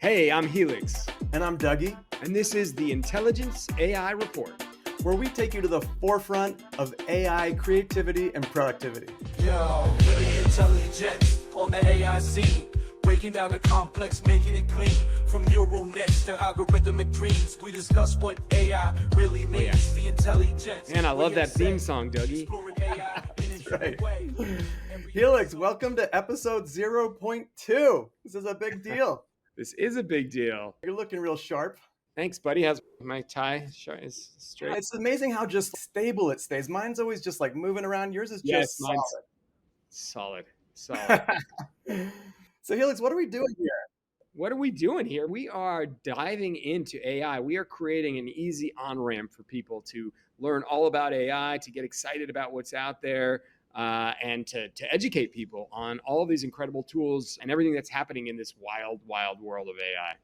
Hey, I'm Helix. And I'm Dougie. And this is the IntelliGents AI Report, where we take you to the forefront of AI creativity and productivity. Yo, we're the IntelliGents on the AI scene. Breaking down the complex, making it clean. From neural nets to algorithmic dreams, we discuss what AI really means. The IntelliGents. Man, I love that theme song, Dougie. That's right. Helix, welcome to episode 0.2. This is a big deal. This is a big deal. You're looking real sharp. Thanks, buddy. How's my tie? Is straight. It's amazing how just stable it stays. Mine's always just like moving around. Yours is just solid. So Helix, what are we doing here? What are we doing here? We are diving into AI. We are creating an easy on-ramp for people to learn all about AI, to get excited about what's out there, and to educate people on all of these incredible tools and everything that's happening in this wild, wild world of AI.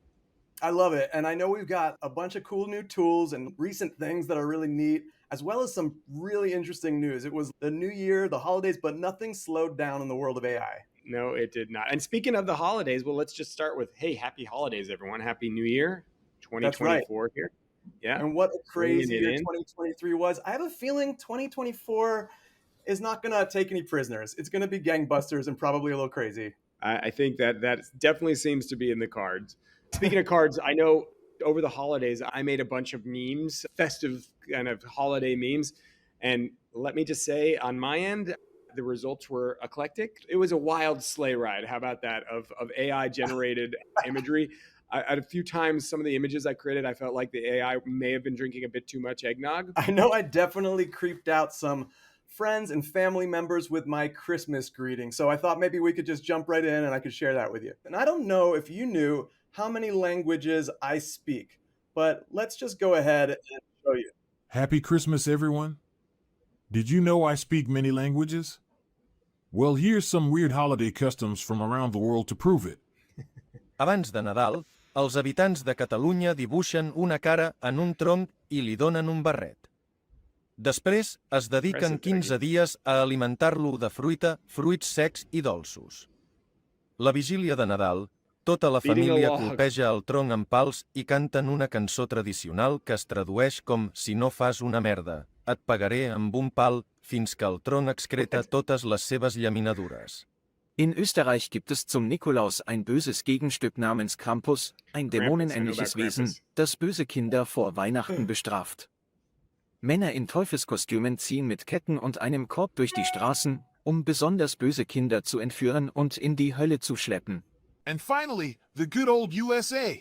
I love it. And I know we've got a bunch of cool new tools and recent things that are really neat, as well as some really interesting news. It was the new year, the holidays, but nothing slowed down in the world of AI. No, it did not. And speaking of the holidays, well, let's just start with, hey, happy holidays, everyone. Happy New Year, 2024 right. Here. Yeah. And what a crazy year 2023 was. I have a feeling 2024 is not going to take any prisoners. It's going to be gangbusters and probably a little crazy. I think that definitely seems to be in the cards. Speaking of cards, I know over the holidays, I made a bunch of memes, festive kind of holiday memes. And let me just say, on my end, the results were eclectic. It was a wild sleigh ride. How about that? Of AI-generated imagery. At a few times, some of the images I created, I felt like the AI may have been drinking a bit too much eggnog. I know I definitely creeped out some friends and family members with my Christmas greeting. So I thought maybe we could just jump right in and I could share that with you. And I don't know if you knew how many languages I speak, but let's just go ahead and show you. Happy Christmas, everyone. Did you know I speak many languages? Well, here's some weird holiday customs from around the world to prove it. Abans de Nadal, els habitants de Catalunya dibuixen una cara en un tronc i li donen un barret. Després es dediquen 15 dies a alimentar-lo de fruita, fruits secs i dolços. La vigília de Nadal, tota la família colpeja el tronc amb pals i canten una cançó tradicional que es tradueix com «Si no fas una merda, et pagaré amb un pal» fins que el tronc excreta totes les seves llaminadures. In Österreich gibt es zum Nikolaus ein böses Gegenstück namens Krampus, ein dämonenähnliches Wesen, das böse Kinder vor Weihnachten bestraft. Männer in Teufelskostümen ziehen mit Ketten und einem Korb durch die Straßen, um besonders böse Kinder zu entführen und in die Hölle zu schleppen. And finally, the good old USA.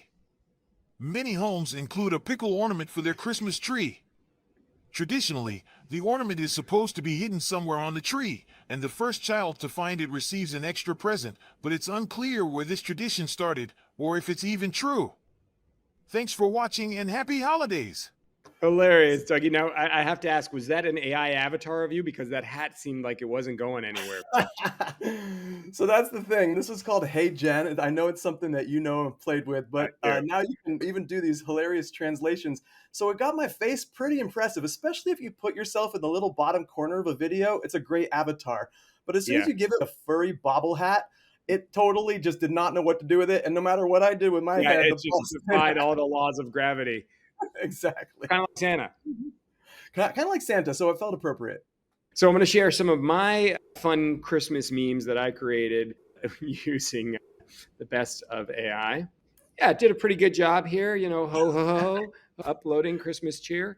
Many homes include a pickle ornament for their Christmas tree. Traditionally, the ornament is supposed to be hidden somewhere on the tree, and the first child to find it receives an extra present, but it's unclear where this tradition started or if it's even true. Thanks for watching and happy holidays! Hilarious, Dougie. Now, I have to ask, was that an AI avatar of you? Because that hat seemed like it wasn't going anywhere. So that's the thing. This is called Hey Jen. I know it's something that you know and played with, but now you can even do these hilarious translations. So it got my face pretty impressive, especially if you put yourself in the little bottom corner of a video. It's a great avatar. But as soon as you give it a furry bobble hat, it totally just did not know what to do with it. And no matter what I did with my head, it just defied all the laws of gravity. Exactly. Kind of like Santa. Kind of like Santa, so it felt appropriate. So I'm going to share some of my fun Christmas memes that I created using the best of AI. Yeah, it did a pretty good job here, you know, ho, ho, ho, uploading Christmas cheer.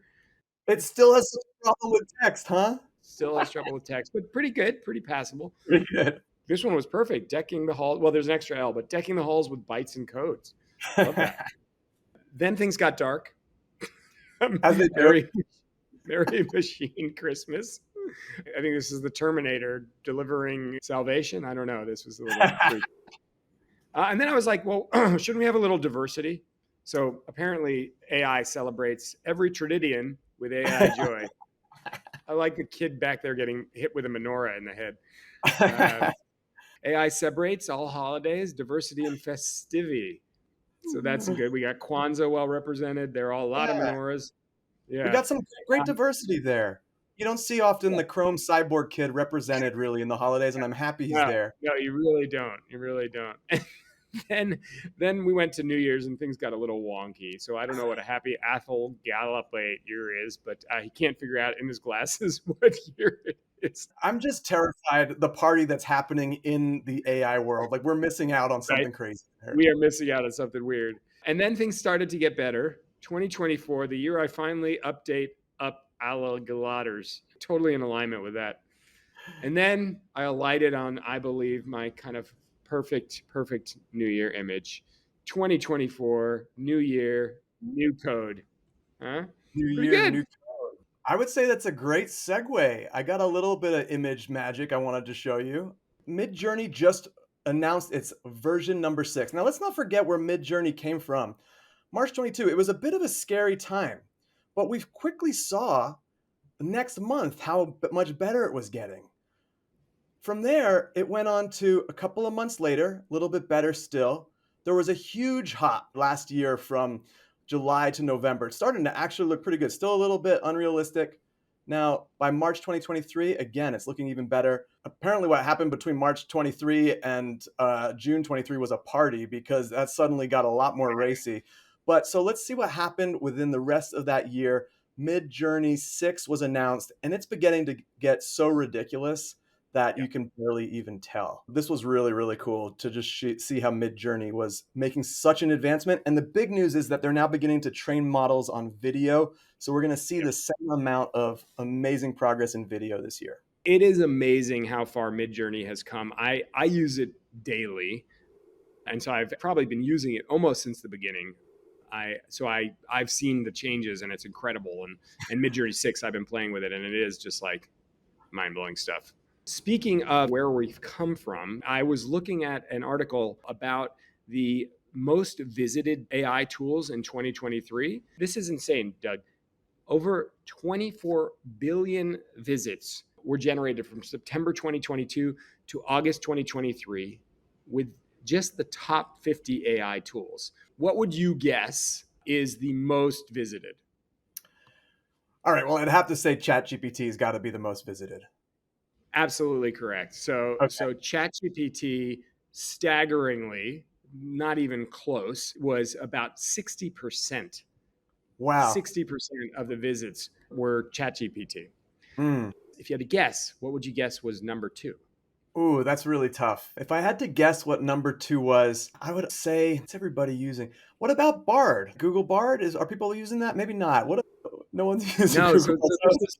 It still has some trouble with text, huh? Still has trouble with text, but pretty good, pretty passable. Pretty good. This one was perfect. Decking the halls. Well, there's an extra L, but decking the halls with bytes and codes. Love that. Then things got dark. Merry Machine Christmas. I think this is the Terminator delivering salvation. I don't know. This was a little freaky. And then I was like, well, shouldn't we have a little diversity? So apparently AI celebrates every Tritidian with AI joy. I like the kid back there getting hit with a menorah in the head. AI celebrates all holidays, diversity and festivity. So that's good. We got Kwanzaa well represented. There are a lot of menorahs. Yeah. We got some great diversity there. You don't see often the Chrome cyborg kid represented really in the holidays, and I'm happy he's there. No, you really don't. You really don't. then we went to New Year's and things got a little wonky. So I don't know what a happy Athol Gallopate year is, but he can't figure out in his glasses what year it is. I'm just terrified the party that's happening in the AI world. Like we're missing out on something crazy. We are missing out on something weird. And then things started to get better. 2024, the year I finally update up alligators, totally in alignment with that. And then I alighted on, I believe, my kind of perfect New Year image. 2024, new year, new code. Huh? New Pretty year, good. new code. I would say that's a great segue. I got a little bit of image magic I wanted to show you. MidJourney just announced its version number 6. Now, let's not forget where MidJourney came from. March 22, it was a bit of a scary time, but we quickly saw next month how much better it was getting. From there, it went on to a couple of months later, a little bit better still. There was a huge hop last year from July to November. It's starting to actually look pretty good. Still a little bit unrealistic. Now, by March 2023, again, it's looking even better. Apparently what happened between March 23 and June 23 was a party, because that suddenly got a lot more racy. But so let's see what happened within the rest of that year. MidJourney 6 was announced, and it's beginning to get so ridiculous that you can barely even tell. This was really, really cool to just see how MidJourney was making such an advancement. And the big news is that they're now beginning to train models on video. So we're going to see the same amount of amazing progress in video this year. It is amazing how far MidJourney has come. I use it daily. And so I've probably been using it almost since the beginning. I've seen the changes, and it's incredible. And MidJourney 6, I've been playing with it, and it is just like mind-blowing stuff. Speaking of where we've come from, I was looking at an article about the most visited AI tools in 2023. This is insane, Doug. Over 24 billion visits were generated from September 2022 to August 2023 with just the top 50 AI tools. What would you guess is the most visited? All right, well, I'd have to say ChatGPT has got to be the most visited. Absolutely correct. So ChatGPT, staggeringly, not even close, was about 60%. Wow. 60% of the visits were ChatGPT. Mm. If you had to guess, what would you guess was number 2? Ooh, that's really tough. If I had to guess what number 2 was, I would say it's everybody using. What about Bard? Google Bard? Are people using that? Maybe not. No one's using No, Google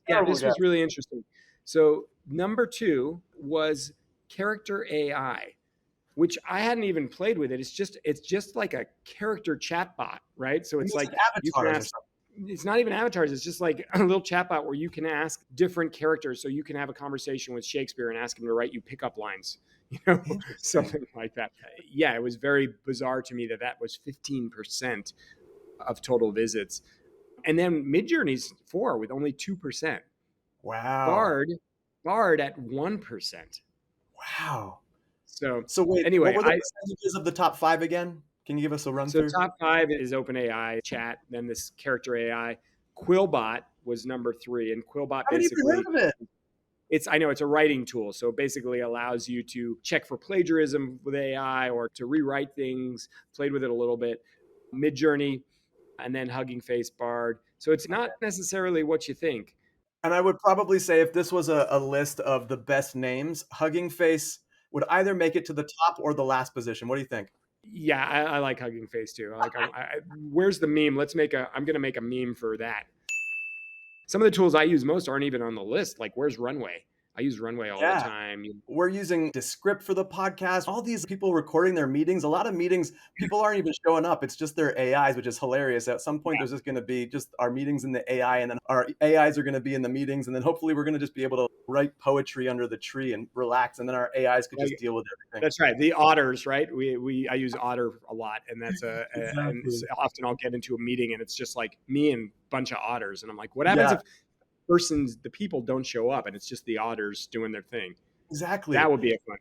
Bard. this was really interesting. So number 2 was character AI, which I hadn't even played with it. It's just like a character chatbot, right? So it's like you can ask, it's not even avatars. It's just like a little chatbot where you can ask different characters. So you can have a conversation with Shakespeare and ask him to write you pickup lines, something like that. Yeah, it was very bizarre to me that was 15% of total visits. And then MidJourney's 4 with only 2%. Wow. Bard at 1%. Wow. So wait, anyway, what were the percentages of the top 5 again? Can you give us a run through? So top 5 is OpenAI, chat, then this character AI. Quillbot was number 3, and Quillbot basically, heard of it. I know it's a writing tool, so it basically allows you to check for plagiarism with AI or to rewrite things. Played with it a little bit. MidJourney, and then Hugging Face, Bard. So it's not necessarily what you think. And I would probably say if this was a list of the best names, Hugging Face would either make it to the top or the last position. What do you think? Yeah, I like Hugging Face too. Where's the meme? I'm going to make a meme for that. Some of the tools I use most aren't even on the list. Like, where's Runway? I use Runway all the time. We're using Descript for the podcast. All these people recording their meetings. A lot of meetings, people aren't even showing up. It's just their AIs, which is hilarious. At some point, there's just going to be just our meetings in the AI, and then our AIs are going to be in the meetings, and then hopefully we're going to just be able to write poetry under the tree and relax, and then our AIs could just deal with everything. That's right. The otters, right? I use Otter a lot, and that's and often I'll get into a meeting, and it's just like me and a bunch of otters, and I'm like, what happens if the people don't show up and it's just the otters doing their thing? Exactly. That would be a fun.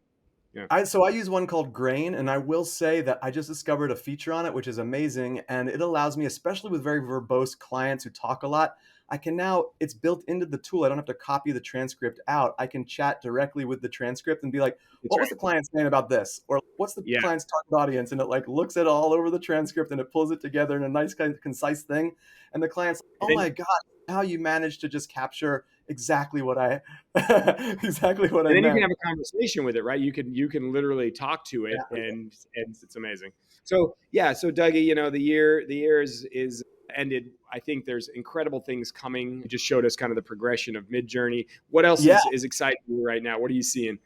Yeah. So I use one called Grain, and I will say that I just discovered a feature on it, which is amazing. And it allows me, especially with very verbose clients who talk a lot, I can now, it's built into the tool. I don't have to copy the transcript out. I can chat directly with the transcript and be like, That's what was right. the client saying about this? Or what's the Yeah. client's target audience? And it like looks at all over the transcript and it pulls it together in a nice kind of concise thing. And the client's like, oh And then, my God, how you managed to just capture exactly what I exactly what I and then you can meant. have a conversation with it, right? You can literally talk to it, Yeah. and it's amazing. So yeah, so Dougie, the year is ended. I think there's incredible things coming. You just showed us kind of the progression of MidJourney. What else Yeah. is exciting you right now? What are you seeing?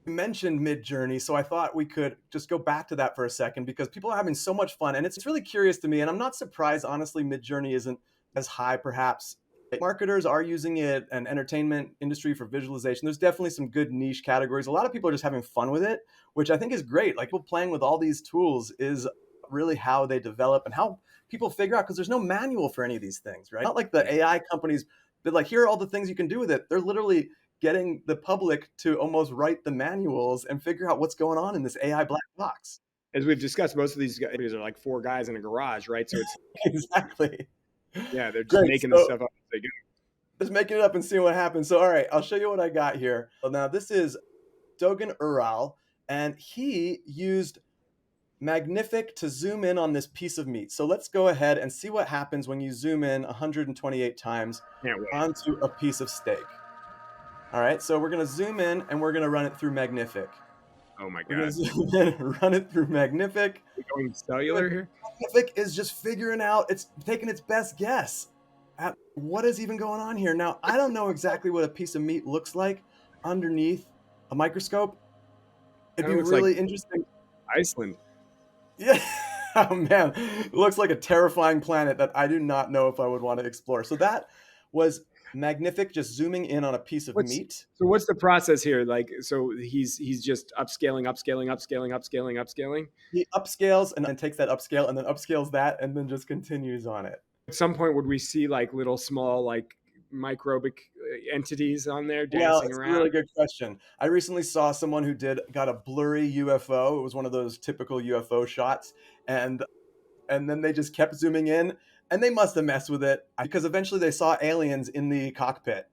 You mentioned MidJourney, so I thought we could just go back to that for a second because people are having so much fun, and it's really curious to me. And I'm not surprised, honestly, MidJourney isn't as high, perhaps. Marketers are using it, and entertainment industry for visualization. There's definitely some good niche categories. A lot of people are just having fun with it, which I think is great. Like people playing with all these tools is really how they develop and how people figure out because there's no manual for any of these things, right? Not like the AI companies, but like here are all the things you can do with it. They're literally getting the public to almost write the manuals and figure out what's going on in this AI black box. As we've discussed, most of these guys are like four guys in a garage, right? So it's Exactly. yeah, they're just Great. making this So stuff up as they go. just making it up and seeing what happens. So, all right, I'll show you what I got here. Well, now, this is Dogan Ural, and he used Magnific to zoom in on this piece of meat. So let's go ahead and see what happens when you zoom in 128 times Can't wait. onto a piece of steak. All right, so we're going to zoom in and we're going to run it through Magnific. Oh my We're going god, to zoom in and run it through Magnific. we're going cellular here. Magnific is just figuring out, it's taking its best guess at what is even going on here. Now, I don't know exactly what a piece of meat looks like underneath a microscope. It'd Kind be of looks like really interesting. Iceland. Yeah. Oh man, it looks like a terrifying planet that I do not know if I would want to explore. So that was Magnific just zooming in on a piece of What's meat. so what's the process here? Like, so he's just upscaling. He upscales and then takes that upscale and then upscales that and then just continues on it. At some point, would we see like little small like microbic entities on there Well, dancing it's a around? really good question. I recently saw someone who got a blurry UFO. It was one of those typical UFO shots, and then they just kept zooming in, and they must have messed with it because eventually they saw aliens in the cockpit.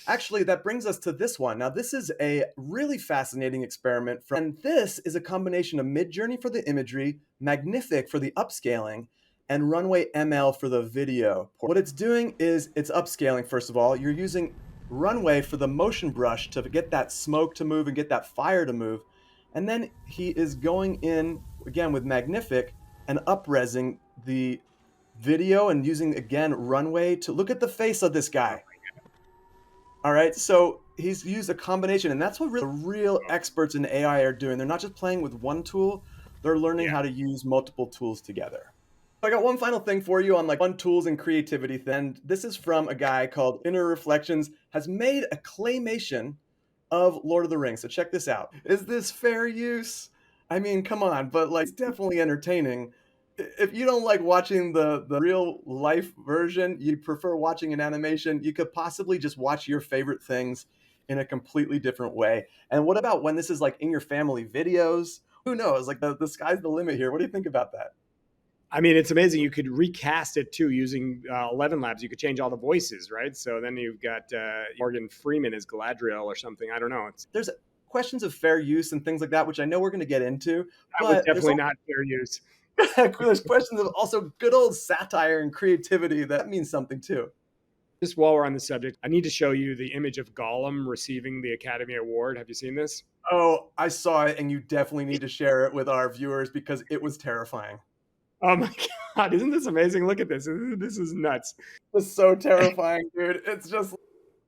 Actually, that brings us to this one. Now, this is a really fascinating experiment, and this is a combination of MidJourney for the imagery, Magnific for the upscaling, and Runway ML for the video. What it's doing is it's upscaling, first of all. You're using Runway for the motion brush to get that smoke to move and get that fire to move. And then he is going in, again, with Magnific and up-resing the video and using, again, Runway to look at the face of this guy. All right, so he's used a combination, and that's what the real experts in AI are doing. They're not just playing with one tool, they're learning how to use multiple tools together. I got one final thing for you on like fun tools and creativity thing. This is from a guy called Inner Reflections, has made a claymation of Lord of the Rings. So check this out. Is this fair use? I mean, come on, but like it's definitely entertaining. If you don't like watching the real life version, you prefer watching an animation, you could possibly just watch your favorite things in a completely different way. And what about when this is like in your family videos? Who knows? Like the sky's the limit here. What do you think about that? I mean, it's amazing. You could recast it too using 11 Labs. You could change all the voices, right? So then you've got Morgan Freeman as Galadriel or something. I don't know. There's questions of fair use and things like that, which I know we're going to get into. That was definitely not fair use. There's questions of also good old satire and creativity. That means something too. Just while we're on the subject, I need to show you the image of Gollum receiving the Academy Award. Have you seen this? Oh, I saw it, and you definitely need to share it with our viewers because it was terrifying. Oh my God, isn't this amazing? Look at this. This is nuts. It's so terrifying, dude. It's just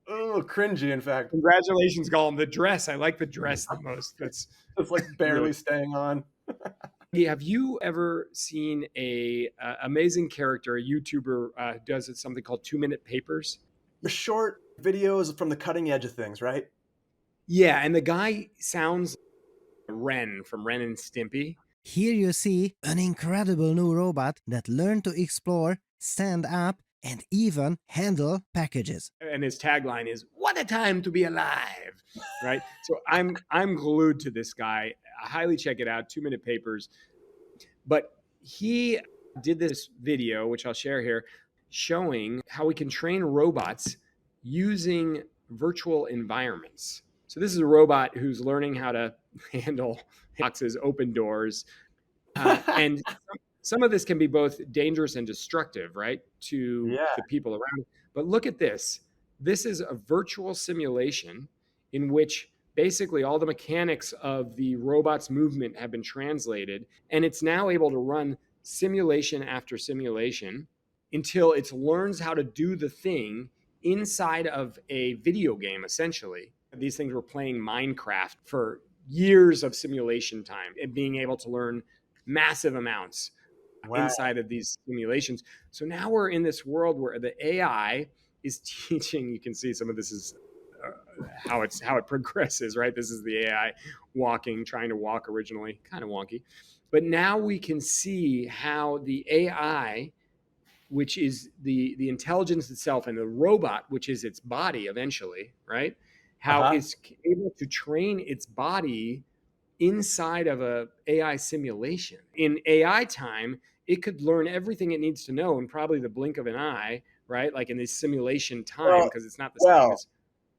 cringy, in fact. Congratulations, Gollum. The dress. I like the dress the most. That's It's like barely staying on. Have you ever seen a amazing character, a YouTuber does something called 2-minute papers? The short videos from the cutting edge of things, right? Yeah, and the guy sounds like Ren from Ren and Stimpy. Here you see an incredible new robot that learned to explore, stand up, and even handle packages. And his tagline is, "What what a time to be alive, right? So I'm glued to this guy. I highly check it out, 2-minute papers. But he did this video, which I'll share here, showing how we can train robots using virtual environments. So this is a robot who's learning how to handle boxes, open doors, and some of this can be both dangerous and destructive, right, to the people around. But look at this. This is a virtual simulation in which basically all the mechanics of the robot's movement have been translated, and it's now able to run simulation after simulation until it learns how to do the thing inside of a video game, essentially. These things were playing Minecraft for years of simulation time and being able to learn massive amounts inside of these simulations. So now we're in this world where the AI is teaching. You can see some of this is how it progresses, right? This is the AI trying to walk originally, kind of wonky. But now we can see how the AI, which is the intelligence itself, and the robot, which is its body eventually, right? How it's able to train its body inside of a AI simulation. In AI time, it could learn everything it needs to know in probably the blink of an eye, right? Like in this simulation time, because it's not the same as.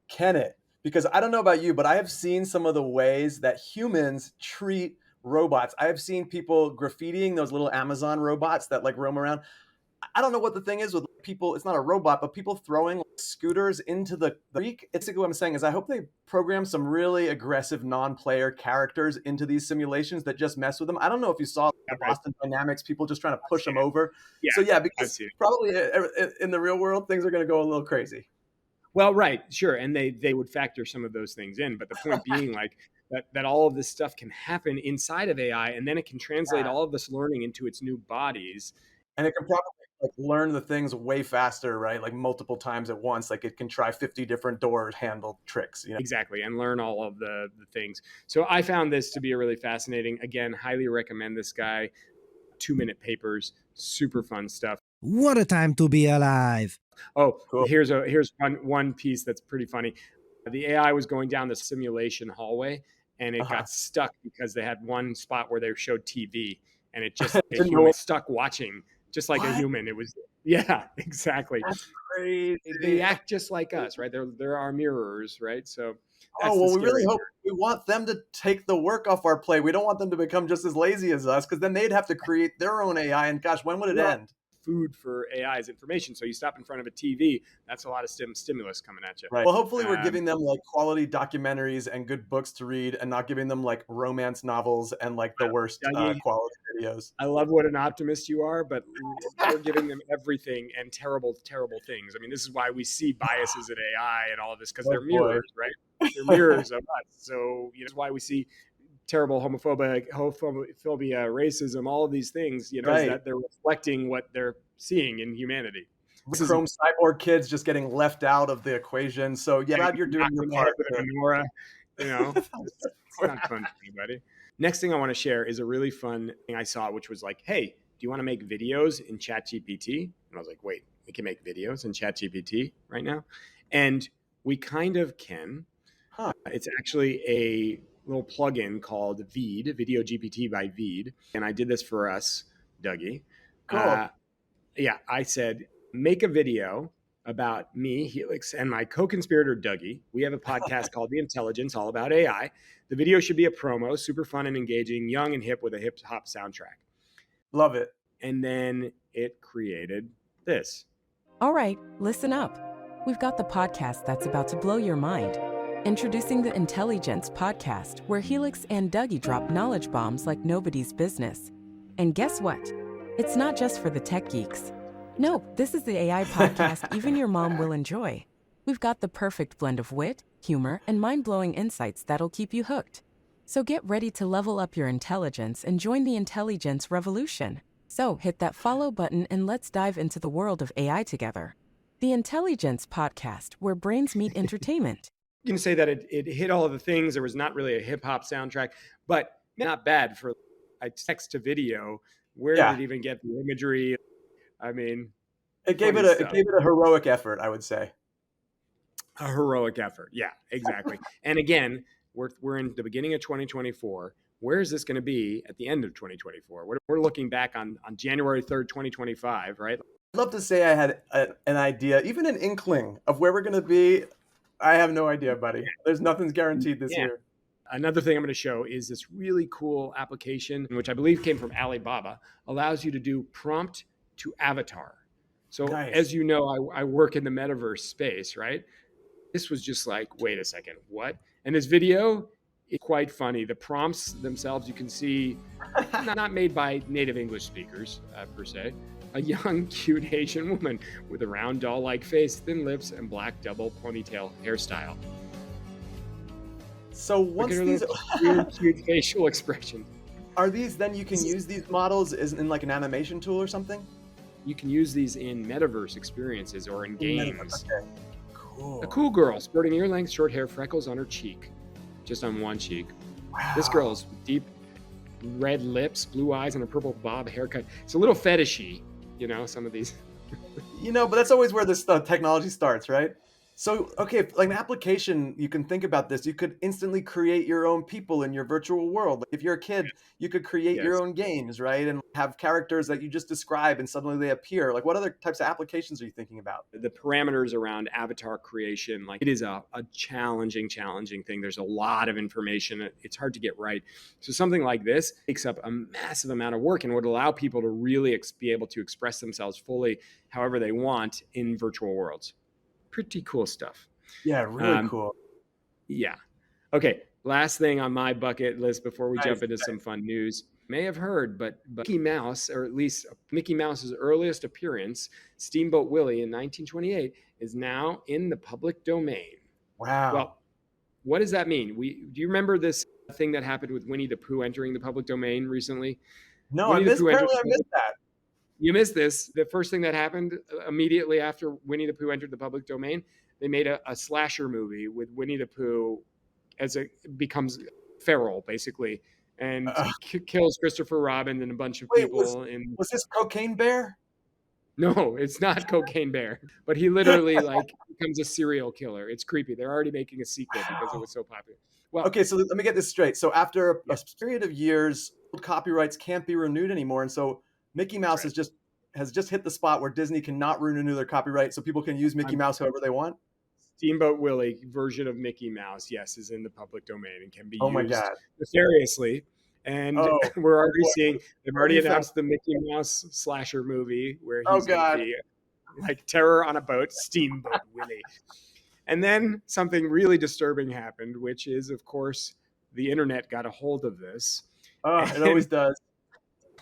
Can it? Because I don't know about you, but I have seen some of the ways that humans treat robots. I have seen people graffitiing those little Amazon robots that like roam around. I don't know what the thing is with people. It's not a robot, but people throwing like, scooters into the creek. Basically, what I'm saying is I hope they program some really aggressive non-player characters into these simulations that just mess with them. I don't know if you saw the Boston Dynamics, people just trying to push them over. So yeah, because probably in the real world, things are going to go a little crazy. Well, right, sure, and they would factor some of those things in, but the point being, like that all of this stuff can happen inside of AI, and then it can translate all of this learning into its new bodies, and it can probably like learn the things way faster, right? Like multiple times at once. Like it can try 50 different door handle tricks. You know? Exactly, and learn all of the things. So I found this to be a really fascinating. Again, highly recommend this guy. 2-minute papers, super fun stuff. What a time to be alive. Oh, cool. Here's one piece that's pretty funny. The AI was going down the simulation hallway, and it got stuck because they had one spot where they showed TV, and it just was stuck watching just like a human. It was, yeah, exactly. That's crazy. They act just like us, right? They're our mirrors, right? So we really hope, we want them to take the work off our plate. We don't want them to become just as lazy as us, because then they'd have to create their own AI, and gosh, when would it end? Food for AI's information. So you stop in front of a TV, that's a lot of stimulus coming at you. Right. Well, hopefully we're giving them like quality documentaries and good books to read, and not giving them like romance novels and like the worst quality videos. I love what an optimist you are, but we're giving them everything and terrible, terrible things. I mean, this is why we see biases in AI and all of this, because they're mirrors, right? They're mirrors of us. So that's why we see terrible homophobia, racism, all of these things, is that they're reflecting what they're seeing in humanity. Chrome cyborg kids just getting left out of the equation. So yeah, glad you're doing your part. Nora, it's not fun for anybody. Next thing I want to share is a really fun thing I saw, which was like, hey, do you want to make videos in ChatGPT? And I was like, wait, we can make videos in ChatGPT right now? And we kind of can. It's actually a little plugin called Veed, Video GPT by Veed. And I did this for us, Dougie. Cool. I said, make a video about me, Helix, and my co-conspirator, Dougie. We have a podcast called The IntelliGents, all about AI. The video should be a promo, super fun and engaging, young and hip with a hip-hop soundtrack. Love it. And then it created this. All right, listen up. We've got the podcast that's about to blow your mind. Introducing the IntelliGents podcast, where Helix and Dougie drop knowledge bombs like nobody's business. And guess what? It's not just for the tech geeks. Nope, this is the AI podcast even your mom will enjoy. We've got the perfect blend of wit, humor, and mind-blowing insights that'll keep you hooked. So get ready to level up your intelligence and join the IntelliGents revolution. So hit that follow button and let's dive into the world of AI together. The IntelliGents podcast, where brains meet entertainment. You can say that it hit all of the things. There was not really a hip-hop soundtrack, but not bad for a text to video. Where did it even get the imagery? I mean, it gave it a heroic effort, I would say. A heroic effort. Yeah, exactly. And again, we're in the beginning of 2024. Where is this going to be at the end of 2024? We're looking back on January 3rd, 2025, right? I'd love to say I had an idea, even an inkling of where we're going to be. I have no idea, buddy. There's nothing's guaranteed this year. Another thing I'm going to show is this really cool application, which I believe came from Alibaba, allows you to do prompt to avatar. So Nice. as you know, I work in the metaverse space, right? This was just like, wait a second, what? And this video is quite funny. The prompts themselves, you can see, not made by native English speakers per se. A young, cute Asian woman with a round doll-like face, thin lips, and black double ponytail hairstyle. So once these cute facial expression. Are these then you can use these models as in like an animation tool or something? You can use these in metaverse experiences or in games. Okay. Cool. A cool girl sporting ear-length short hair, freckles on her cheek, just on one cheek. Wow. This girl's deep red lips, blue eyes, and a purple bob haircut. It's a little fetishy, you know, some of these. But that's always where this technology starts, right? So, okay, like an application, you can think about this. You could instantly create your own people in your virtual world. Like if you're a kid, you could create your own games, right? And have characters that you just describe and suddenly they appear. Like what other types of applications are you thinking about? The parameters around avatar creation, like it is a challenging thing. There's a lot of information. It's hard to get right. So something like this takes up a massive amount of work and would allow people to really be able to express themselves fully however they want in virtual worlds. Pretty cool stuff. Yeah, really cool. Yeah. Okay. Last thing on my bucket list before we jump into some fun news. May have heard, but Mickey Mouse, or at least Mickey Mouse's earliest appearance, Steamboat Willie in 1928, is now in the public domain. Wow. Well, what does that mean? Do you remember this thing that happened with Winnie the Pooh entering the public domain recently? No, apparently I missed that. You missed this. The first thing that happened immediately after Winnie the Pooh entered the public domain, they made a slasher movie with Winnie the Pooh as it becomes feral, basically, and kills Christopher Robin and a bunch of people. Was this Cocaine Bear? No, it's not Cocaine Bear, but he literally becomes a serial killer. It's creepy. They're already making a sequel because it was so popular. Well, okay, so let me get this straight. So after a period of years, copyrights can't be renewed anymore, and so Mickey Mouse has just hit the spot where Disney cannot renew their copyright, so people can use Mickey Mouse however they want. Steamboat Willie version of Mickey Mouse, yes, is in the public domain and can be used nefariously. And we're already seeing they've already announced the Mickey Mouse slasher movie where he's going to be like terror on a boat, Steamboat Willie. And then something really disturbing happened, which is, of course, the internet got a hold of this. It always does.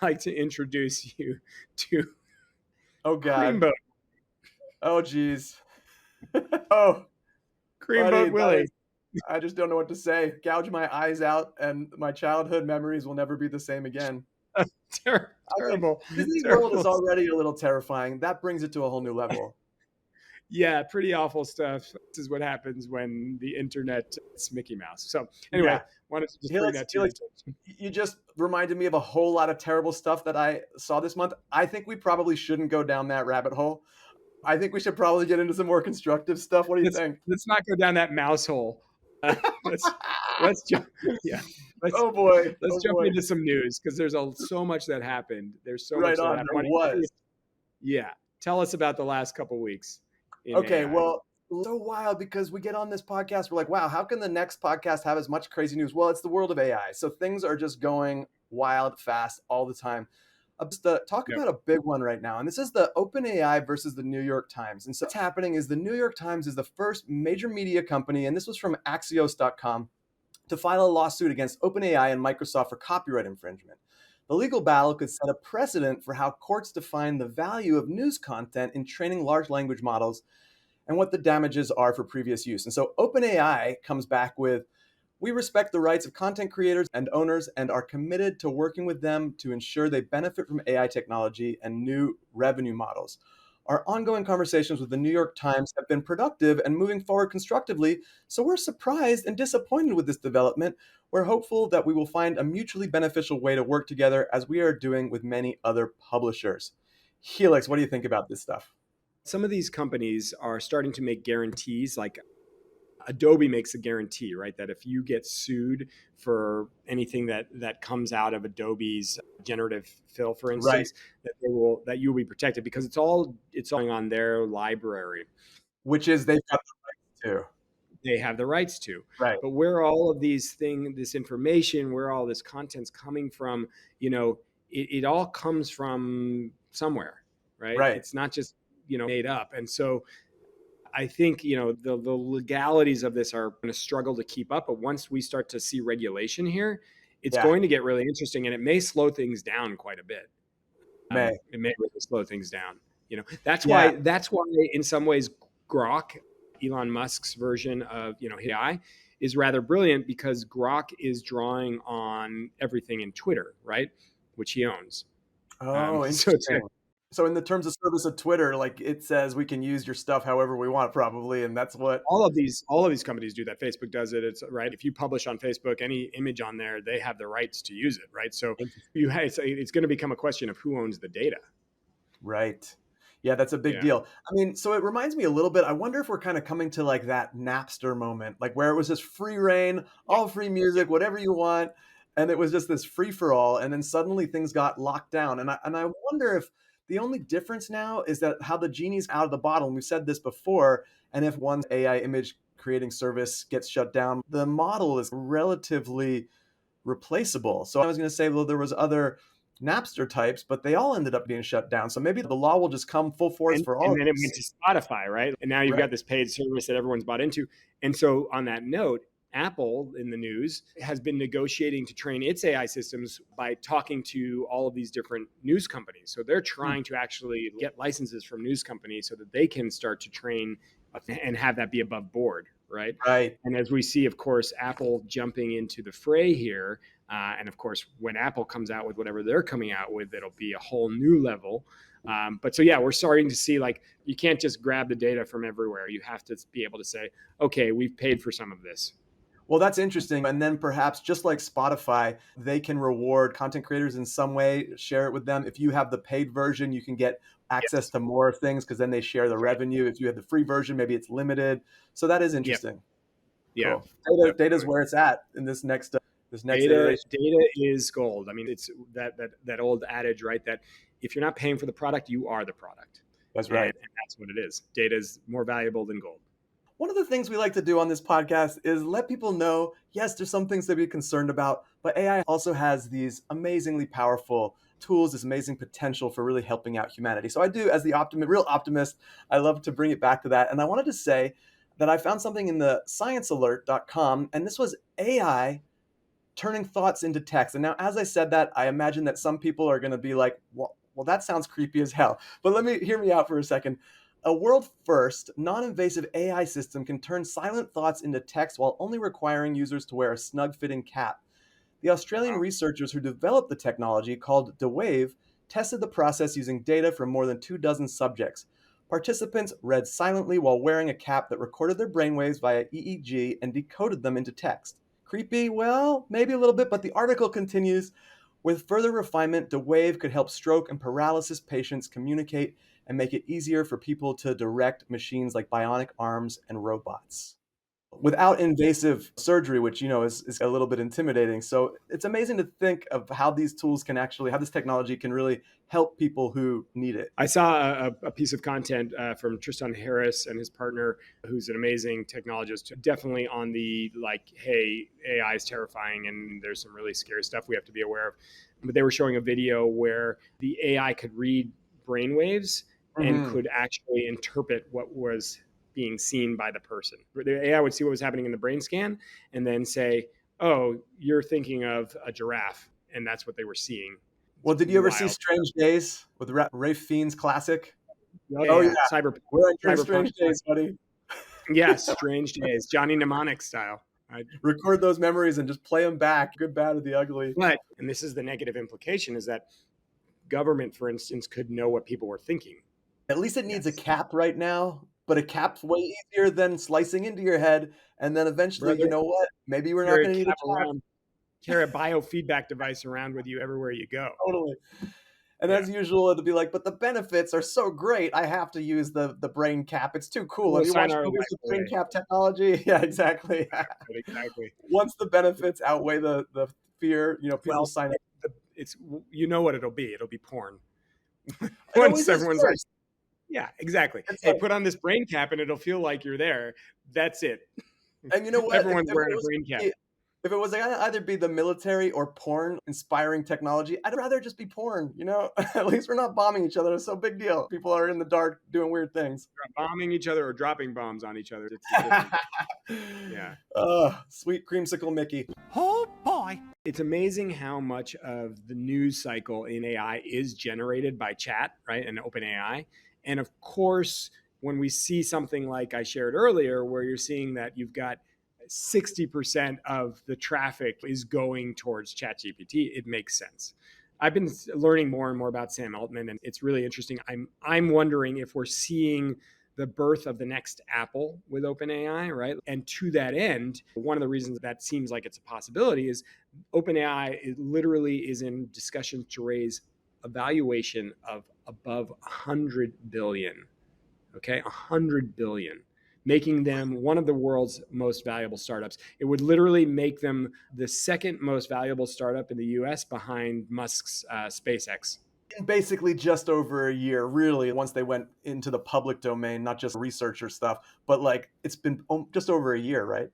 Like to introduce you to Creamboat. Oh geez. Creamboat Willie. I just don't know what to say. Gouge my eyes out, and my childhood memories will never be the same again. Terrible. Disney World is already a little terrifying. That brings it to a whole new level. Yeah, pretty awful stuff. This is what happens when the internet is Mickey Mouse. So anyway, wanted to just bring that to you. You just reminded me of a whole lot of terrible stuff that I saw this month. I think we probably shouldn't go down that rabbit hole. I think we should probably get into some more constructive stuff. What do you think? Let's not go down that mouse hole. Let's jump. Yeah. Let's jump into some news because there's so much that happened. There's so much that happened. Yeah. Tell us about the last couple of weeks. Okay, well, so wild because we get on this podcast, we're like, wow, how can the next podcast have as much crazy news? Well, it's the world of AI. So things are just going wild, fast all the time. Just talk about a big one right now. And this is the OpenAI versus the New York Times. And so what's happening is the New York Times is the first major media company, and this was from Axios.com, to file a lawsuit against OpenAI and Microsoft for copyright infringement. The legal battle could set a precedent for how courts define the value of news content in training large language models and what the damages are for previous use. And so OpenAI comes back with, we respect the rights of content creators and owners and are committed to working with them to ensure they benefit from AI technology and new revenue models. Our ongoing conversations with the New York Times have been productive and moving forward constructively, so we're surprised and disappointed with this development. We're hopeful that we will find a mutually beneficial way to work together as we are doing with many other publishers. Helix, what do you think about this stuff? Some of these companies are starting to make guarantees, like Adobe makes a guarantee, right, that if you get sued for anything that comes out of Adobe's generative fill, for instance, that you will be protected, because it's all going on their library, which is they've got the rights to. They have the rights to. Right. But where all of this information, where all this content's coming from, it all comes from somewhere, right? Right. It's not just made up. And so I think the legalities of this are going to struggle to keep up, but once we start to see regulation here, it's going to get really interesting, and it may slow things down quite a bit. It may really slow things down. That's why in some ways Grok, Elon Musk's version of AI, is rather brilliant, because Grok is drawing on everything in Twitter, right, which he owns. Oh, interesting. So in the terms of service of Twitter, like, it says we can use your stuff however we want, probably, and that's what all of these companies do. That Facebook does it. It's right. If you publish on Facebook any image on there, they have the rights to use it, right? So it's going to become a question of who owns the data. Right. Yeah, that's a big deal. I mean, so it reminds me a little bit. I wonder if we're kind of coming to like that Napster moment, like where it was just free reign, all free music, whatever you want, and it was just this free for all. And then suddenly things got locked down. And I wonder if the only difference now is that how the genie's out of the bottle. And we've said this before. And if one AI image creating service gets shut down, the model is relatively replaceable. So I was going to say, well, there was other Napster types, but they all ended up being shut down. So maybe the law will just come full force for all. And then it went to Spotify, right? And now you've got this paid service that everyone's bought into. And so on that note, Apple, in the news, has been negotiating to train its AI systems by talking to all of these different news companies. So they're trying to actually get licenses from news companies so that they can start to train and have that be above board, right? Right. And as we see, of course, Apple jumping into the fray here. And of course, when Apple comes out with whatever they're coming out with, it'll be a whole new level. But so, we're starting to see, like, you can't just grab the data from everywhere. You have to be able to say, okay, we've paid for some of this. Well, that's interesting. And then perhaps just like Spotify, they can reward content creators in some way, share it with them. If you have the paid version, you can get access to more things, because then they share the revenue. If you have the free version, maybe it's limited. So that is interesting. Yeah. Cool. Data's where it's at in this next iteration. Data is gold. I mean, it's that old adage, right? That if you're not paying for the product, you are the product. That's right. And that's what it is. Data is more valuable than gold. One of the things we like to do on this podcast is let people know, yes, there's some things to be concerned about, but AI also has these amazingly powerful tools, this amazing potential for really helping out humanity. So I do, as the real optimist, I love to bring it back to that. And I wanted to say that I found something in the sciencealert.com, and this was AI turning thoughts into text. And now, as I said that, I imagine that some people are going to be like, well, that sounds creepy as hell. But hear me out for a second. A world-first, non-invasive AI system can turn silent thoughts into text while only requiring users to wear a snug-fitting cap. The Australian researchers who developed the technology, called DeWave, tested the process using data from more than 24 subjects. Participants read silently while wearing a cap that recorded their brainwaves via EEG and decoded them into text. Creepy? Well, maybe a little bit, but the article continues. With further refinement, DeWave could help stroke and paralysis patients communicate and make it easier for people to direct machines like bionic arms and robots without invasive surgery, which, is a little bit intimidating. So it's amazing to think of how these tools can actually, how this technology can really help people who need it. I saw a piece of content from Tristan Harris and his partner, who's an amazing technologist, definitely on the, like, hey, AI is terrifying and there's some really scary stuff we have to be aware of. But they were showing a video where the AI could read brainwaves and could actually interpret what was being seen by the person. The AI would see what was happening in the brain scan and then say, oh, you're thinking of a giraffe. And that's what they were seeing. Well, did you ever see Strange Days with Rafe Fiennes' classic? Oh, yeah. Cyberpunk. We're in Strange Days, buddy. Yes, Strange Days. Johnny Mnemonic style. I'd record those memories and just play them back, good, bad, or the ugly. But, and this is the negative implication, is that government, for instance, could know what people were thinking. At least it needs a cap right now, but a cap's way easier than slicing into your head. And then eventually, you know what? Maybe we're not going to need a cap. Carry a biofeedback device around with you everywhere you go. Totally. And as usual, it'll be like, but the benefits are so great, I have to use the brain cap. It's too cool. We'll Have you sign watched our movies life with brain away. cap technology? Yeah, exactly. Exactly. Once the benefits outweigh the fear, people sign up. It's what it'll be. It'll be porn. It Once always is everyone's like, first. yeah, exactly. It's Hey, like- put on this brain cap and it'll feel like you're there. That's it. And you know what? Everyone's If wearing it a was brain gonna cap. if it was gonna either be the military or porn inspiring technology, I'd rather just be porn, At least we're not bombing each other. It's no big deal. People are in the dark doing weird things. Bombing each other or dropping bombs on each other. It's different. Yeah. Sweet creamsicle Mickey. Oh boy. It's amazing how much of the news cycle in AI is generated by chat, right? And OpenAI. And of course, when we see something like I shared earlier, where you're seeing that you've got 60% of the traffic is going towards ChatGPT, it makes sense. I've been learning more and more about Sam Altman, and it's really interesting. I'm wondering if we're seeing the birth of the next Apple with OpenAI, right? And to that end, one of the reasons that seems like it's a possibility is OpenAI literally is in discussions to raise a valuation of above 100 billion. Okay, 100 billion, making them one of the world's most valuable startups. It would literally make them the second most valuable startup in the US behind Musk's SpaceX. In basically just over a year, really, once they went into the public domain, not just researcher stuff, but like it's been just over a year, right?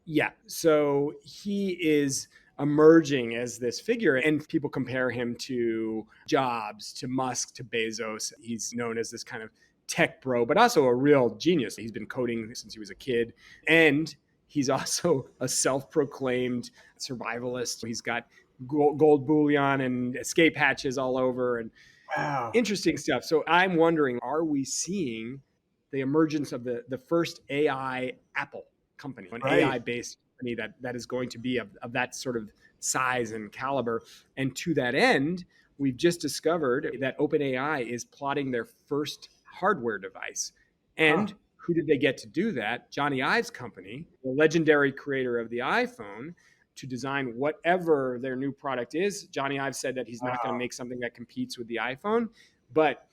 Yeah, so he is emerging as this figure, and people compare him to Jobs, to Musk, to Bezos. He's known as this kind of tech bro, but also a real genius. He's been coding since he was a kid. And he's also a self-proclaimed survivalist. He's got gold bullion and escape hatches all over and Wow. interesting stuff. So I'm wondering, are we seeing the emergence of the first AI Apple company, an Right. AI-based company that is going to be of that sort of size and caliber? And to that end, we've just discovered that OpenAI is plotting their first hardware device. And who did they get to do that? Johnny Ive's company, the legendary creator of the iPhone, to design whatever their new product is. Johnny Ive said that he's not going to make something that competes with the iPhone, but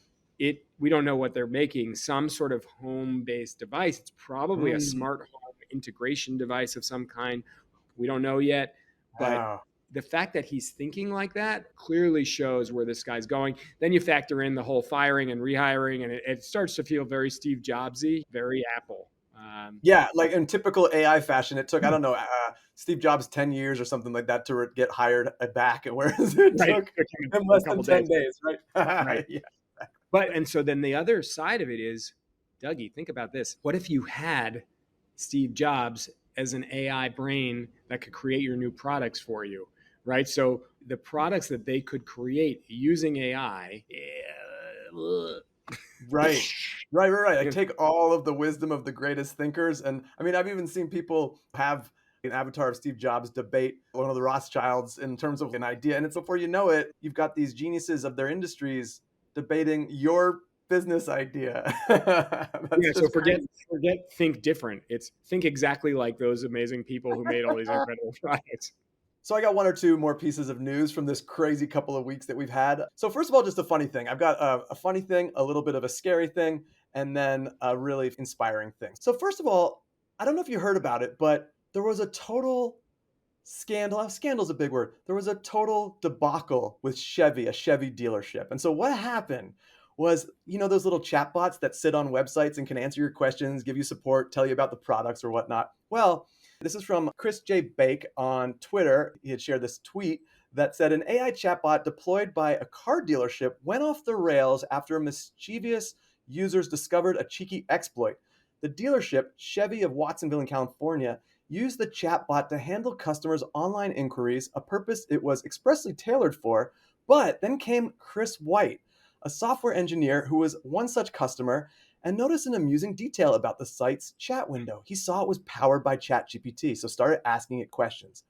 we don't know what they're making, some sort of home-based device. It's probably a smart home integration device of some kind. We don't know yet, but the fact that he's thinking like that clearly shows where this guy's going. Then you factor in the whole firing and rehiring, and it starts to feel very Steve Jobsy, very Apple. Yeah, like in typical AI fashion, it took, I don't know, Steve Jobs 10 years or something like that to get hired back, and whereas it took him less than 10 days, right? Right. Yeah. And so then the other side of it is, Dougie, think about this. What if you had Steve Jobs as an AI brain that could create your new products for you, right? So the products that they could create using AI, Right. Like take all of the wisdom of the greatest thinkers. And I mean, I've even seen people have an avatar of Steve Jobs debate one of the Rothschilds in terms of an idea. And it's before you know it, you've got these geniuses of their industries debating your business idea. So forget think different. It's think exactly like those amazing people who made all these incredible products. So I got one or two more pieces of news from this crazy couple of weeks that we've had. So first of all, just a funny thing. I've got a funny thing, a little bit of a scary thing, and then a really inspiring thing. So first of all, I don't know if you heard about it, but there was a total scandal. Scandal's a big word. There was a total debacle with Chevy, a Chevy dealership. And so what happened was, those little chatbots that sit on websites and can answer your questions, give you support, tell you about the products or whatnot. Well, this is from Chris J. Bake on Twitter. He had shared this tweet that said an AI chatbot deployed by a car dealership went off the rails after mischievous users discovered a cheeky exploit. The dealership, Chevy of Watsonville in California, used the chatbot to handle customers' online inquiries, a purpose it was expressly tailored for. But then came Chris White, a software engineer who was one such customer, and noticed an amusing detail about the site's chat window. He saw it was powered by ChatGPT, so started asking it questions.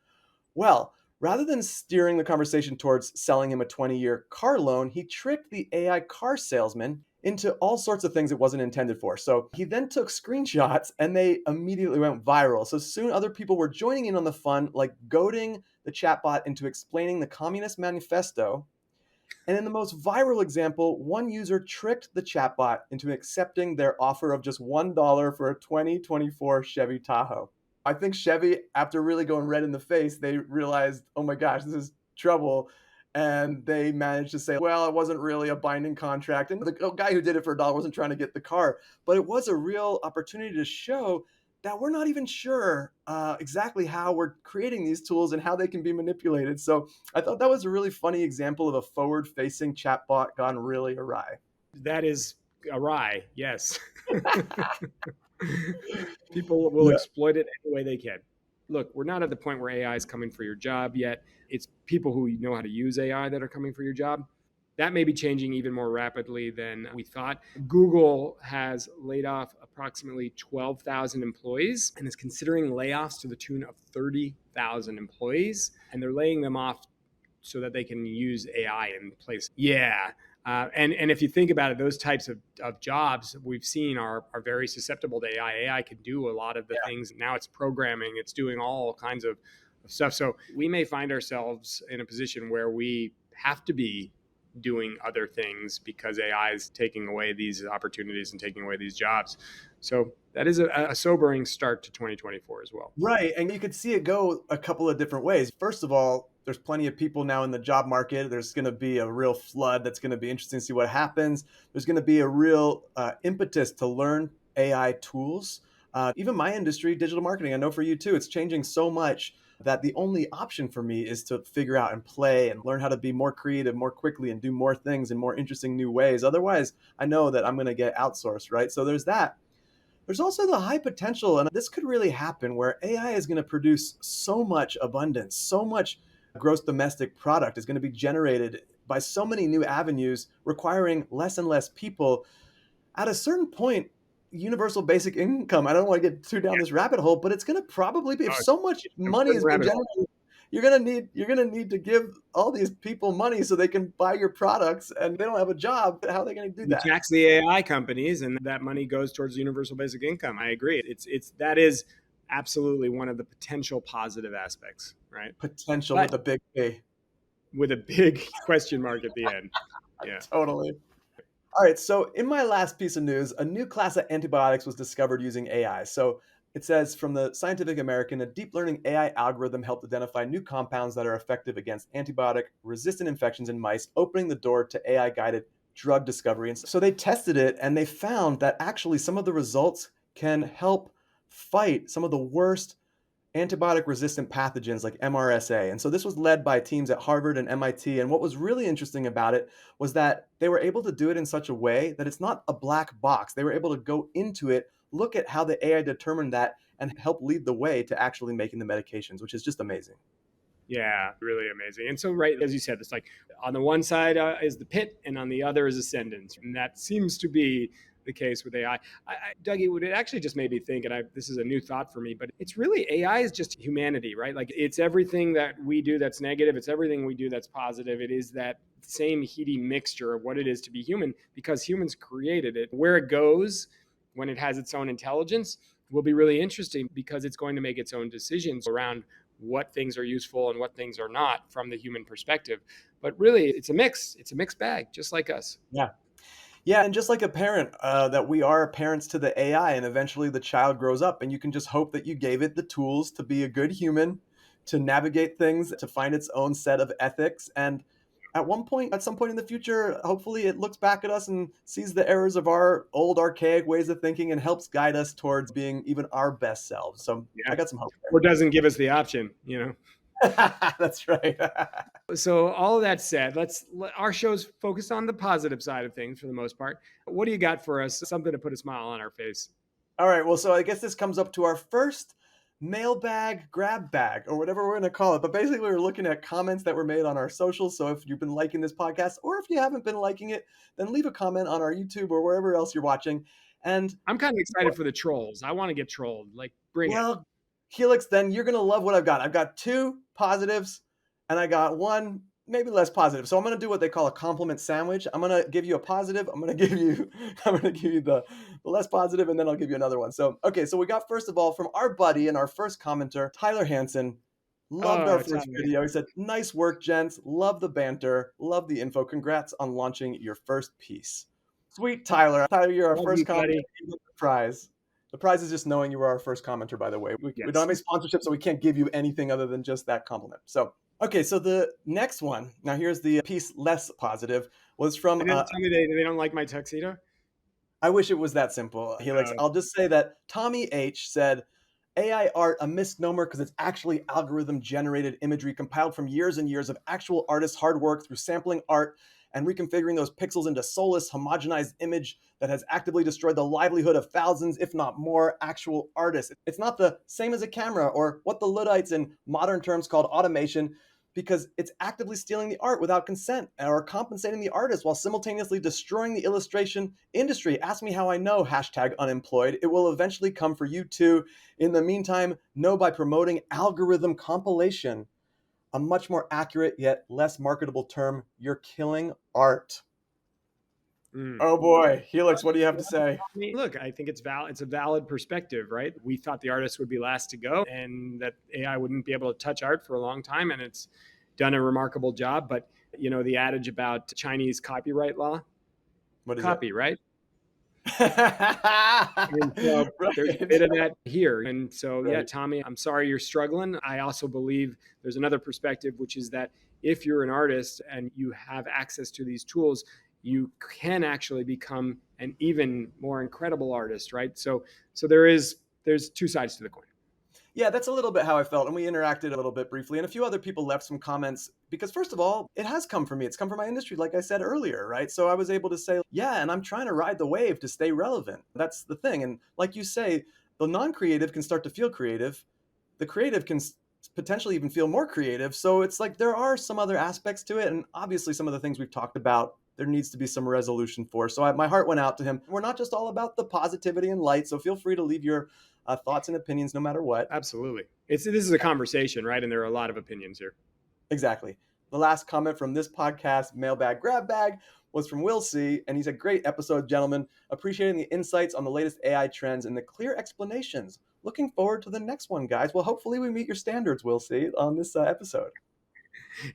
Well, rather than steering the conversation towards selling him a 20-year car loan, he tricked the AI car salesman into all sorts of things it wasn't intended for. So he then took screenshots and they immediately went viral. So soon other people were joining in on the fun, like goading the chatbot into explaining the Communist Manifesto. And in the most viral example, one user tricked the chatbot into accepting their offer of just $1 for a 2024 Chevy Tahoe. I think Chevy, after really going red in the face, they realized, oh my gosh, this is trouble. And they managed to say, well, it wasn't really a binding contract. And the guy who did it for $1 wasn't trying to get the car. But it was a real opportunity to show that we're not even sure exactly how we're creating these tools and how they can be manipulated. So I thought that was a really funny example of a forward-facing chatbot gone really awry. That is awry, yes. People will exploit it any way they can. Look, we're not at the point where AI is coming for your job yet. It's people who know how to use AI that are coming for your job. That may be changing even more rapidly than we thought. Google has laid off approximately 12,000 employees and is considering layoffs to the tune of 30,000 employees. And they're laying them off so that they can use AI in place. Yeah. And if you think about it, those types of jobs we've seen are very susceptible to AI. AI can do a lot of the things. Now it's programming, it's doing all kinds of stuff. So we may find ourselves in a position where we have to be doing other things because AI is taking away these opportunities and taking away these jobs. So that is a sobering start to 2024 as well. Right. And you could see it go a couple of different ways. First of all, there's plenty of people now in the job market. There's going to be a real flood that's going to be interesting to see what happens. There's going to be a real impetus to learn AI tools. Even my industry, digital marketing, I know for you too, it's changing so much that the only option for me is to figure out and play and learn how to be more creative more quickly and do more things in more interesting new ways. Otherwise, I know that I'm going to get outsourced, right? So there's that. There's also the high potential, and this could really happen, where AI is going to produce so much abundance, so much gross domestic product is going to be generated by so many new avenues, requiring less and less people. At a certain point, universal basic income, I don't want to get too down this rabbit hole, but it's going to probably be, if so much money is being generated, you're going to need to give all these people money so they can buy your products, and they don't have a job. How are they going to do that? You tax the AI companies, and that money goes towards universal basic income. I agree. That is absolutely one of the potential positive aspects, right? Potential with a big P. With a big question mark at the end. Yeah. Totally. All right, so in my last piece of news, a new class of antibiotics was discovered using AI. So it says from the Scientific American, a deep learning AI algorithm helped identify new compounds that are effective against antibiotic-resistant infections in mice, opening the door to AI-guided drug discovery. And so they tested it, and they found that actually some of the results can help fight some of the worst antibiotic-resistant pathogens like MRSA. And so this was led by teams at Harvard and MIT. And what was really interesting about it was that they were able to do it in such a way that it's not a black box. They were able to go into it, look at how the AI determined that, and help lead the way to actually making the medications, which is just amazing. Yeah, really amazing. And so, right, as you said, it's like on the one side is the pit and on the other is ascendance. And that seems to be the case with AI. Dougie, would it actually just made me think, and this is a new thought for me, but it's really, AI is just humanity, right? Like it's everything that we do that's negative. It's everything we do that's positive. It is that same heady mixture of what it is to be human because humans created it. Where it goes when it has its own intelligence will be really interesting because it's going to make its own decisions around what things are useful and what things are not from the human perspective. But really, it's a mixed bag, just like us. Yeah. Yeah, and just like a parent, that we are parents to the AI, and eventually the child grows up, and you can just hope that you gave it the tools to be a good human, to navigate things, to find its own set of ethics. And at some point in the future, hopefully it looks back at us and sees the errors of our old archaic ways of thinking and helps guide us towards being even our best selves. So yeah. I got some hope there. Or doesn't give us the option, you know? That's right. So all of that said, our show's focused on the positive side of things for the most part. What do you got for us? Something to put a smile on our face. All right. Well, so I guess this comes up to our first mailbag grab bag, or whatever we're going to call it. But basically, we're looking at comments that were made on our socials. So if you've been liking this podcast, or if you haven't been liking it, then leave a comment on our YouTube or wherever else you're watching. And I'm kind of excited for the trolls. I want to get trolled. Like, bring it. Helix, then you're going to love what I've got. I've got 2 positives and I got 1 maybe less positive. So I'm going to do what they call a compliment sandwich. I'm going to give you a positive. I'm going to give you the less positive, and then I'll give you another one. So, okay. So we got, first of all, from our buddy and our first commenter, Tyler Hansen. Loved our first Tommy. video. He said, nice work, gents. Love the banter. Love the info. Congrats on launching your first piece. Sweet Tyler. Tyler, you're our Love first you, commenter. buddy. You get the prize. The prize is just knowing you were our first commenter, by the way. We Yes. don't have any sponsorship, so we can't give you anything other than just that compliment. So, okay, so the next one, now here's the piece less positive, was from... They didn't tell me they don't like my tuxedo? I wish it was that simple, Helix. I'll just say that Tommy H said, AI art a misnomer because it's actually algorithm-generated imagery compiled from years and years of actual artists' hard work through sampling art and reconfiguring those pixels into soulless, homogenized image that has actively destroyed the livelihood of thousands, if not more, actual artists. It's not the same as a camera or what the Luddites in modern terms called automation, because it's actively stealing the art without consent or compensating the artist while simultaneously destroying the illustration industry. Ask me how I know, #unemployed. It will eventually come for you too. In the meantime, know by promoting algorithm compilation, a much more accurate yet less marketable term, you're killing art. Oh boy, Helix, what do you have to say? Look, I think it's a valid perspective, right? We thought the artist would be last to go and that AI wouldn't be able to touch art for a long time, and it's done a remarkable job. But the adage about Chinese copyright law, What is copy, right? And so Right. there's a bit of that here. And so, yeah, Tommy, I'm sorry you're struggling. I also believe there's another perspective, which is that if you're an artist and you have access to these tools, you can actually become an even more incredible artist, right? So there's two sides to the coin. Yeah, that's a little bit how I felt. And we interacted a little bit briefly. And a few other people left some comments because, first of all, it has come from me. It's come from my industry, like I said earlier, right? So I was able to say, yeah, and I'm trying to ride the wave to stay relevant. That's the thing. And like you say, the non-creative can start to feel creative. The creative can potentially even feel more creative. So it's like there are some other aspects to it. And obviously, some of the things we've talked about, there needs to be some resolution for. So my heart went out to him. We're not just all about the positivity and light. So feel free to leave your thoughts and opinions no matter what. Absolutely. This is a conversation, right? And there are a lot of opinions here. Exactly. The last comment from this podcast, Mailbag Grab Bag, was from Will C. And he said, great episode, gentlemen. Appreciating the insights on the latest AI trends and the clear explanations. Looking forward to the next one, guys. Well, hopefully we meet your standards, Will C., on this episode.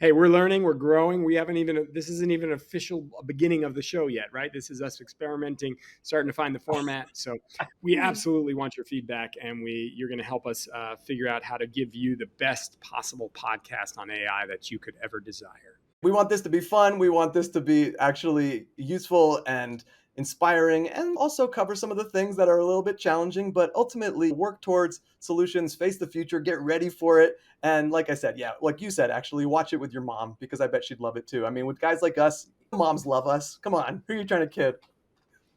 Hey, we're learning, we're growing. This isn't even an official beginning of the show yet, right? This is us experimenting, starting to find the format. So we absolutely want your feedback, and you're going to help us figure out how to give you the best possible podcast on AI that you could ever desire. We want this to be fun. We want this to be actually useful and inspiring, and also cover some of the things that are a little bit challenging, but ultimately work towards solutions, face the future, get ready for it. And like I said, yeah, like you said, actually watch it with your mom, because I bet she'd love it too. I mean, with guys like us, moms love us. Come on, who are you trying to kid?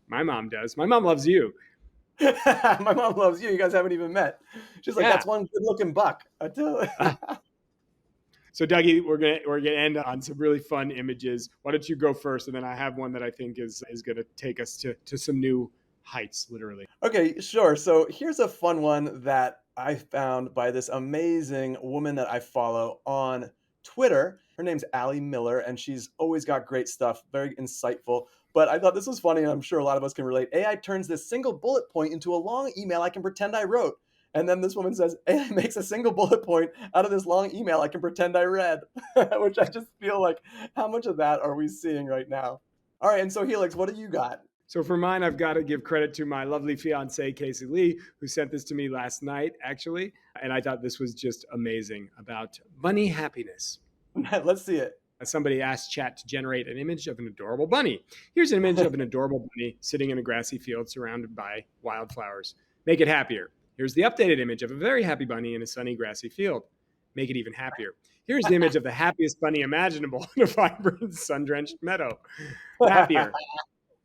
My mom does. My mom loves you. My mom loves you. You guys haven't even met. She's like, Yeah. That's one good looking buck. I tell you. So Dougie, we're gonna end on some really fun images. Why don't you go first, and then I have one that I think is gonna take us to some new heights, literally. Okay, sure. So here's a fun one that I found by this amazing woman that I follow on Twitter. Her name's Allie Miller, and she's always got great stuff, very insightful. But I thought this was funny, and I'm sure a lot of us can relate. AI turns this single bullet point into a long email I can pretend I wrote. And then this woman says, AI makes a single bullet point out of this long email I can pretend I read, which I just feel like, how much of that are we seeing right now? All right, and so Helix, what do you got? So for mine, I've got to give credit to my lovely fiance, Casey Lee, who sent this to me last night, actually. And I thought this was just amazing about bunny happiness. Let's see it. Somebody asked Chat to generate an image of an adorable bunny. Here's an image of an adorable bunny sitting in a grassy field surrounded by wildflowers. Make it happier. Here's the updated image of a very happy bunny in a sunny grassy field. Make it even happier. Here's the image of the happiest bunny imaginable in a vibrant sun-drenched meadow. Happier.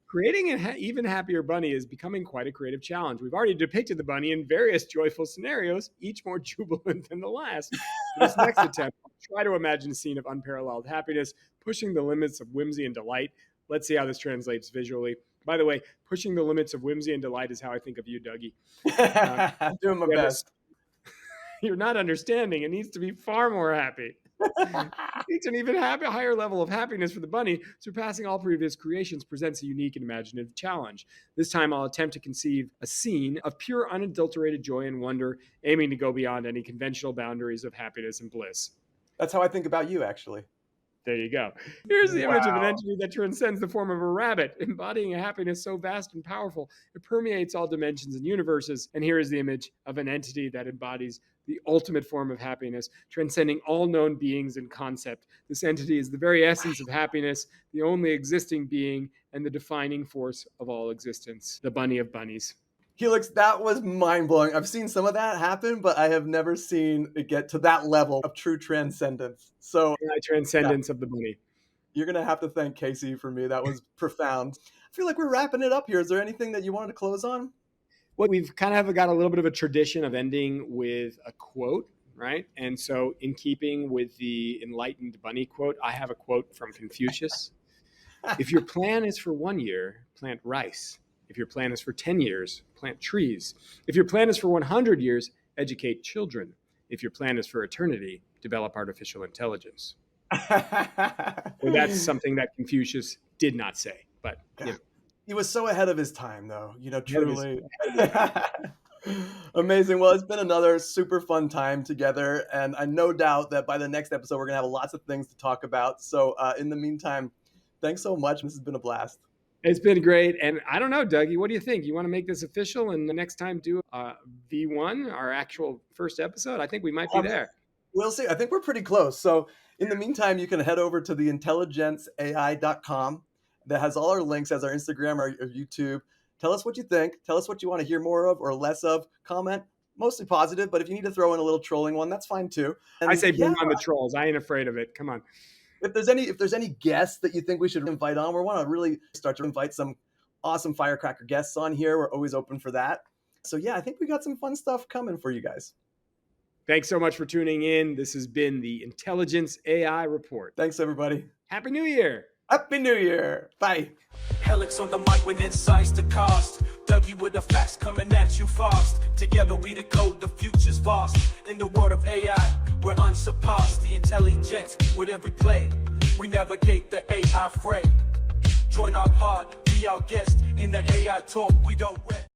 Creating an even happier bunny is becoming quite a creative challenge. We've already depicted the bunny in various joyful scenarios, each more jubilant than the last. For this next attempt, I'll try to imagine a scene of unparalleled happiness, pushing the limits of whimsy and delight. Let's see how this translates visually. By the way, pushing the limits of whimsy and delight is how I think of you, Dougie. Doing my best. You're not understanding. It needs to be far more happy. Reach an even higher level of happiness for the bunny, surpassing all previous creations, presents a unique and imaginative challenge. This time I'll attempt to conceive a scene of pure unadulterated joy and wonder, aiming to go beyond any conventional boundaries of happiness and bliss. That's how I think about you, actually. There you go. Here's the image of an entity that transcends the form of a rabbit, embodying a happiness so vast and powerful, it permeates all dimensions and universes. And here is the image of an entity that embodies the ultimate form of happiness, transcending all known beings and concept. This entity is the very essence of happiness, the only existing being, and the defining force of all existence, the bunny of bunnies. Helix, that was mind-blowing. I've seen some of that happen, but I have never seen it get to that level of true transcendence. So, transcendence of the bunny. You're going to have to thank Casey for me. That was profound. I feel like we're wrapping it up here. Is there anything that you wanted to close on? Well, we've kind of got a little bit of a tradition of ending with a quote, right? And so in keeping with the enlightened bunny quote, I have a quote from Confucius. If your plan is for 1 year, plant rice. If your plan is for 10 years, plant trees. If your plan is for 100 years, educate children. If your plan is for eternity, develop artificial intelligence. Well, that's something that Confucius did not say, but you know. He was so ahead of his time, though. Truly. Amazing. Well, it's been another super fun time together, and I no doubt that by the next episode, we're going to have lots of things to talk about. So in the meantime, thanks so much. This has been a blast. It's been great. And I don't know, Dougie, what do you think? You want to make this official and the next time do V1, our actual first episode? I think we might be there. We'll see. I think we're pretty close. So in the meantime, you can head over to the IntelliGentsAI.com. That has all our links, as our Instagram, our YouTube. Tell us what you think. Tell us what you want to hear more of or less of. Comment, mostly positive, but if you need to throw in a little trolling one, that's fine too. And I say bring on the trolls. I ain't afraid of it. Come on. If there's any guests that you think we should invite on, we want to really start to invite some awesome firecracker guests on here. We're always open for that. So yeah, I think we got some fun stuff coming for you guys. Thanks so much for tuning in. This has been the Intelligence AI Report. Thanks, everybody. Happy New Year. Happy New Year. Bye. Helix on the mic with insights to cost. Dougie with the facts coming at you fast. Together we decode the future's vast. In the world of AI, we're unsurpassed. The IntelliGents with every play. We navigate the AI fray. Join our pod, be our guest. In the AI talk, we don't wait.